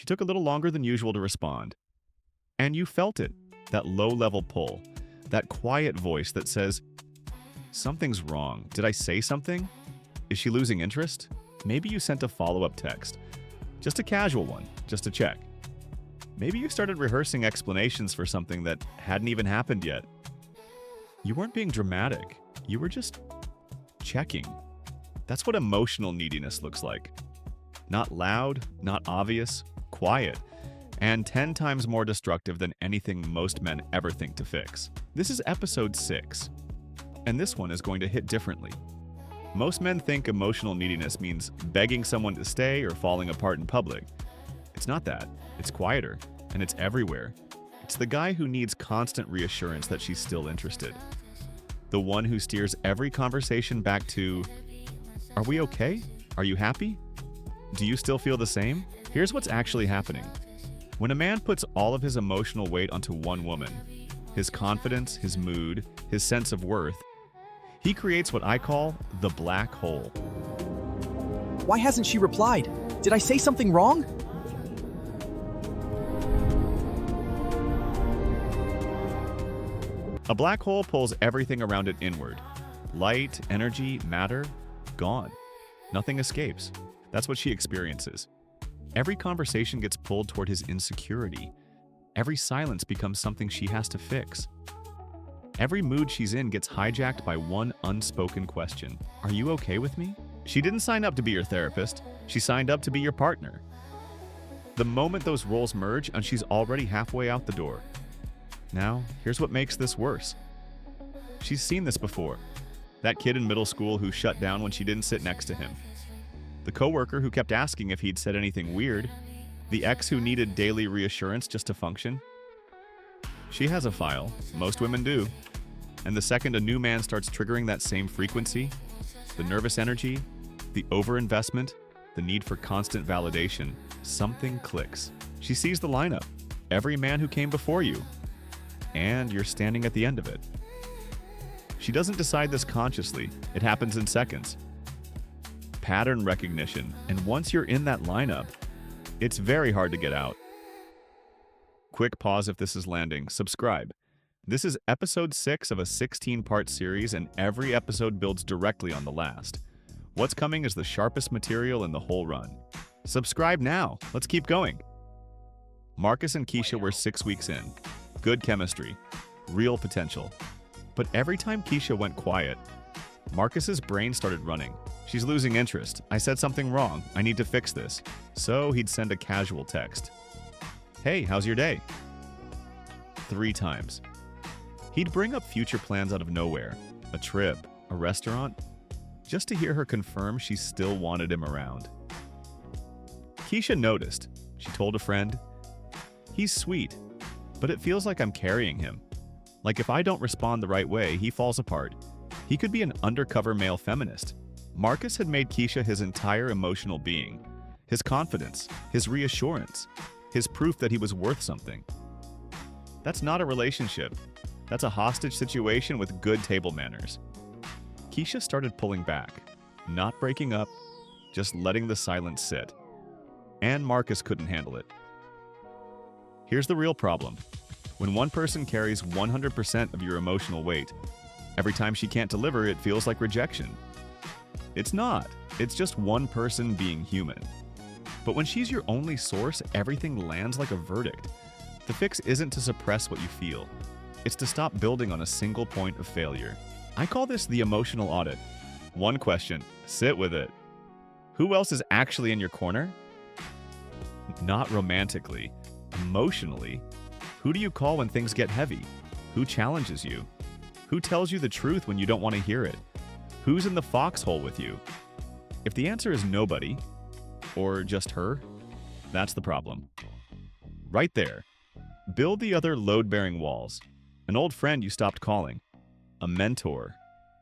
took a little longer than usual to respond. And you felt it, that low-level pull, that quiet voice that says, "Something's wrong. Did I say something? Is she losing interest?" Maybe you sent a follow-up text. Just a casual one, just to check. Maybe you started rehearsing explanations for something that hadn't even happened yet. You weren't being dramatic. You were just checking. That's what emotional neediness looks like. Not loud, not obvious, quiet, and 10 times more destructive than anything most men ever think to fix. This is episode 6, and this one is going to hit differently. Most men think emotional neediness means begging someone to stay or falling apart in public. It's not that. It's quieter, and it's everywhere. It's the guy who needs constant reassurance that she's still interested. The one who steers every conversation back to, "Are we okay? Are you happy? Do you still feel the same?" Here's what's actually happening. When a man puts all of his emotional weight onto one woman, his confidence, his mood, his sense of worth, he creates what I call the black hole. Why hasn't she replied? Did I say something wrong? A black hole pulls everything around it inward. Light, energy, matter, gone. Nothing escapes. That's what she experiences. Every conversation gets pulled toward his insecurity. Every silence becomes something she has to fix. Every mood she's in gets hijacked by one unspoken question. "Are you okay with me?" She didn't sign up to be your therapist. She signed up to be your partner. The moment those roles merge, and she's already halfway out the door. Now, here's what makes this worse. She's seen this before. That kid in middle school who shut down when she didn't sit next to him. The coworker who kept asking if he'd said anything weird. The ex who needed daily reassurance just to function. She has a file. Most women do. And the second a new man starts triggering that same frequency, the nervous energy, the overinvestment, the need for constant validation, something clicks. She sees the lineup. Every man who came before you. And you're standing at the end of it. She doesn't decide this consciously. It happens in seconds. Pattern recognition. And once you're in that lineup, it's very hard to get out. Quick pause if this is landing. Subscribe. This is episode 6 of a 16-part series, and every episode builds directly on the last. What's coming is the sharpest material in the whole run. Subscribe now. Let's keep going. Marcus and Keisha were 6 weeks in. Good chemistry. Real potential. But every time Keisha went quiet, Marcus's brain started running. "She's losing interest. I said something wrong. I need to fix this." So he'd send a casual text. "Hey, how's your day?" 3 times. He'd bring up future plans out of nowhere. A trip, a restaurant, just to hear her confirm she still wanted him around. Keisha noticed. She told a friend, "He's sweet, but it feels like I'm carrying him. Like if I don't respond the right way, he falls apart. He could be an undercover male feminist." Marcus had made Keisha his entire emotional being. His confidence, his reassurance, his proof that he was worth something. That's not a relationship. That's a hostage situation with good table manners. Keisha started pulling back, not breaking up, just letting the silence sit. And Marcus couldn't handle it. Here's the real problem. When one person carries 100% of your emotional weight, every time she can't deliver, it feels like rejection. It's not. It's just one person being human. But when she's your only source, everything lands like a verdict. The fix isn't to suppress what you feel. It's to stop building on a single point of failure. I call this the emotional audit. One question, sit with it. Who else is actually in your corner? Not romantically, emotionally. Who do you call when things get heavy? Who challenges you? Who tells you the truth when you don't want to hear it? Who's in the foxhole with you? If the answer is nobody, or just her, that's the problem. Right there. Build the other load-bearing walls. An old friend you stopped calling. A mentor.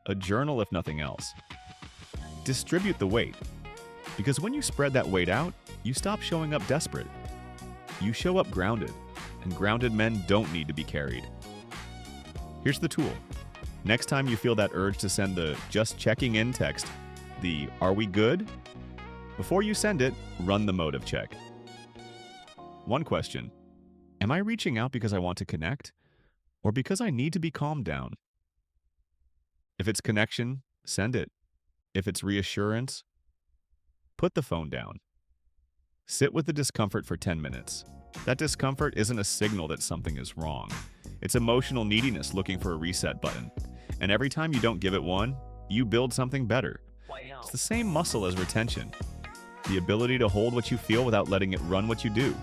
A journal if nothing else. Distribute the weight. Because when you spread that weight out, you stop showing up desperate. You show up grounded. And grounded men don't need to be carried. Here's the tool. Next time you feel that urge to send the "just checking in" text, the "are we good?" Before you send it, run the motive check. One question: am I reaching out because I want to connect, or because I need to be calmed down? If it's connection, send it. If it's reassurance, put the phone down. Sit with the discomfort for 10 minutes. That discomfort isn't a signal that something is wrong. It's emotional neediness looking for a reset button. And every time you don't give it one, you build something better. It's the same muscle as retention. The ability to hold what you feel without letting it run what you do.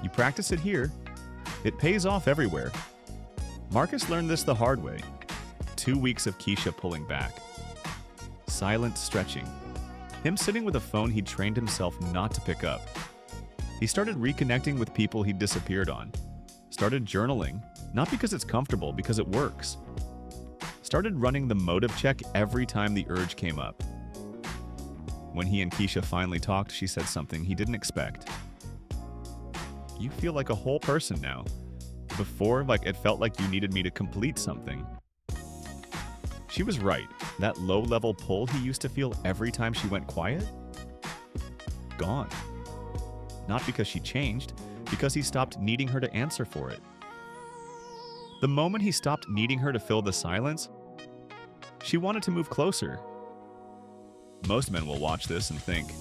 You practice it here, it pays off everywhere. Marcus learned this the hard way. 2 weeks of Keisha pulling back. Silent stretching. Him sitting with a phone he'd trained himself not to pick up. He started reconnecting with people he'd disappeared on. Started journaling, not because it's comfortable, because it works. Started running the motive check every time the urge came up. When he and Keisha finally talked, she said something he didn't expect. You feel like a whole person now. Before, it felt like you needed me to complete something. She was right. That low-level pull he used to feel every time she went quiet? Gone. Not because she changed, because he stopped needing her to answer for it. The moment he stopped needing her to fill the silence, she wanted to move closer. Most men will watch this and think,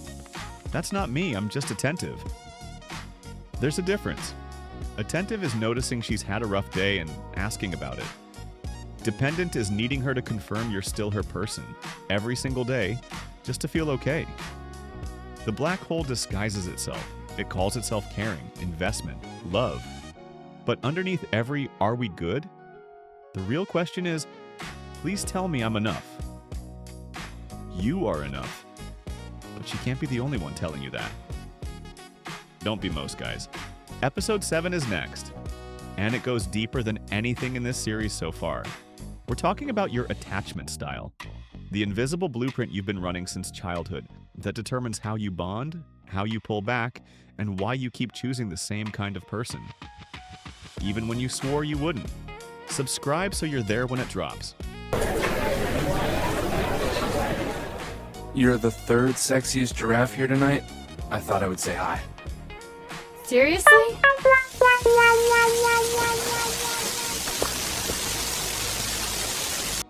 that's not me, I'm just attentive. There's a difference. Attentive is noticing she's had a rough day and asking about it. Dependent is needing her to confirm you're still her person, every single day, just to feel okay. The black hole disguises itself. It calls itself caring, investment, love. But underneath every "are we good?" the real question is, please tell me I'm enough. You are enough. But she can't be the only one telling you that. Don't be most guys. Episode 7 is next, and it goes deeper than anything in this series so far. We're talking about your attachment style, the invisible blueprint you've been running since childhood that determines how you bond, how you pull back, and why you keep choosing the same kind of person. Even when you swore you wouldn't. Subscribe so you're there when it drops. You're the third sexiest giraffe here tonight. I thought I would say hi. Seriously?